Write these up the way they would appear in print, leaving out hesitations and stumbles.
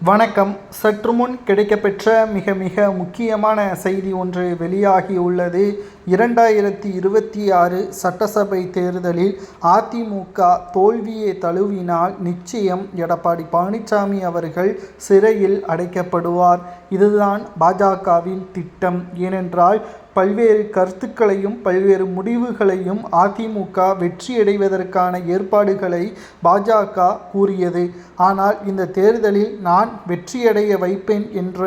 வணக்கம். சற்று முன் கிடைக்கப்பெற்ற மிக முக்கியமான செய்தி ஒன்று வெளியாகியுள்ளது. 2026 சட்டசபை தேர்தலில் அதிமுக தோல்வியை தழுவினால் நிச்சயம் எடப்பாடி பழனிசாமி அவர்கள் சிறையில் அடைக்கப்படுவார். இதுதான் பாஜகவின் திட்டம். ஏனென்றால் பல்வேறு கருத்துக்களையும் பல்வேறு முடிவுகளையும் அதிமுக வெற்றியடைவதற்கான ஏற்பாடுகளை பாஜக கூறியது. ஆனால் இந்த தேர்தலில் நான் வெற்றியடைய வைப்பேன் என்ற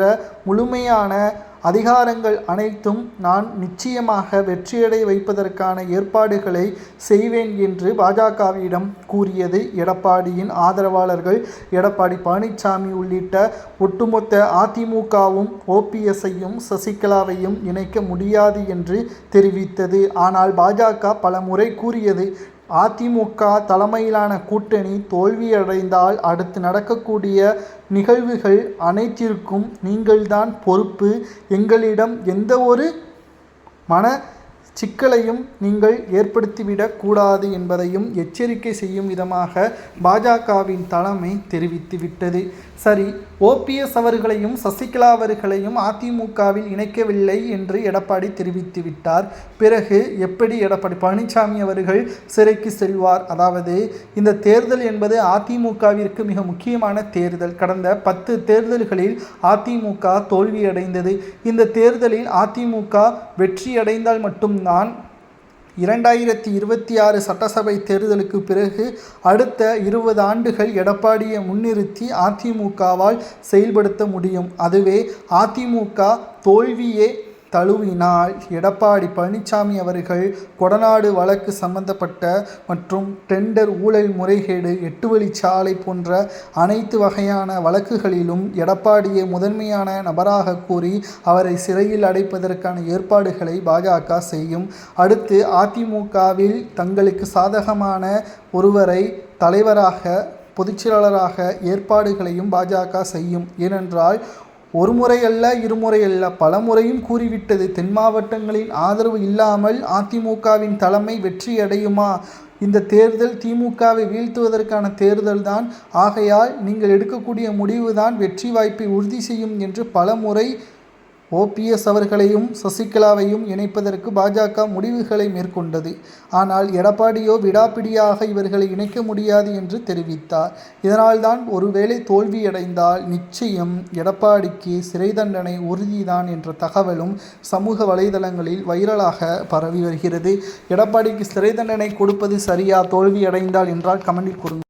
முழுமையான அதிகாரங்கள் அனைத்தும் நான் நிச்சயமாக வெற்றியடை வைப்பதற்கான ஏற்பாடுகளை செய்வேன் என்று பாஜகவிடம் கூறியது எடப்பாடியின் ஆதரவாளர்கள். எடப்பாடி பழனிசாமி உள்ளிட்ட ஒட்டுமொத்த அதிமுகவும் ஓபிஎஸ்ஐயும் சசிகலாவையும் இணைக்க முடியாது என்று தெரிவித்தது. ஆனால் பாஜக பல முறை கூறியது, அதிமுக தலைமையிலான கூட்டணி தோல்வியடைந்தால் அடுத்து நடக்கக்கூடிய நிகழ்வுகள் அனைத்திற்கும் நீங்கள்தான் பொறுப்பு. எங்களிடம் எந்த ஒரு மன சிக்கலையும் நீங்கள் ஏற்படுத்திவிடக் கூடாது என்பதையும் எச்சரிக்கை செய்யும் விதமாக பாஜகவின் தலைமை தெரிவித்துவிட்டது. சரி, ஓபிஎஸ் அவர்களையும் சசிகலா அவர்களையும் அதிமுகவில் இணைக்கவில்லை என்று எடப்பாடி தெரிவித்துவிட்டார். பிறகு எப்படி எடப்பாடி பழனிசாமி அவர்கள் சிறைக்கு செல்வார்? அதாவது இந்த தேர்தல் என்பது அதிமுகவிற்கு மிக முக்கியமான தேர்தல். கடந்த 10 தேர்தல்களில் அதிமுக தோல்வியடைந்தது. இந்த தேர்தலில் அதிமுக வெற்றியடைந்தால் மட்டும்தான் 2026 சட்டசபை தேர்தலுக்கு பிறகு அடுத்த 20 ஆண்டுகள் எடப்பாடியை முன்னிறுத்தி அதிமுகவால் செயல்படுத்த முடியும். அதுவே அதிமுக தோல்வியே தழுவினால் எடப்பாடி பழனிசாமி அவர்கள் கொடநாடு வழக்கு சம்பந்தப்பட்ட மற்றும் டெண்டர் ஊழல் முறைகேடு 8 வழிச்சாலை போன்ற அனைத்து வகையான வழக்குகளிலும் எடப்பாடியை முதன்மையான நபராக கூறி அவரை சிறையில் அடைப்பதற்கான ஏற்பாடுகளை பாஜக செய்யும். அடுத்து அதிமுகவில் தங்களுக்கு சாதகமான ஒருவரை தலைவராக பொதுச்செயலாளராக ஏற்பாடுகளையும் பாஜக செய்யும். ஏனென்றால் ஒரு முறை அல்ல, இருமுறை அல்ல, பல முறையும் கூறிவிட்டது. தென் மாவட்டங்களின் ஆதரவு இல்லாமல் அதிமுகவின் தலைமை வெற்றியடையுமா? இந்த தேர்தல் திமுகவை வீழ்த்துவதற்கான தேர்தல் தான். ஆகையால் நீங்கள் எடுக்கக்கூடிய முடிவு தான் வெற்றி வாய்ப்பை உறுதி செய்யும் என்று பல முறை ஓபிஎஸ் அவர்களையும் சசிகலாவையும் இணைப்பதற்கு பாஜக முடிவுகளை மேற்கொண்டது. ஆனால் எடப்பாடியோ விடாப்பிடியாக இவர்களை இணைக்க முடியாது என்று தெரிவித்தார். இதனால்தான் ஒருவேளை தோல்வியடைந்தால் நிச்சயம் எடப்பாடிக்கு சிறை தண்டனை உறுதிதான் என்ற தகவலும் சமூக வலைதளங்களில் வைரலாக பரவி வருகிறது. எடப்பாடிக்கு சிறை தண்டனை கொடுப்பது சரியா? தோல்வியடைந்தால் என்றால் கமெண்டில் கொடுங்க.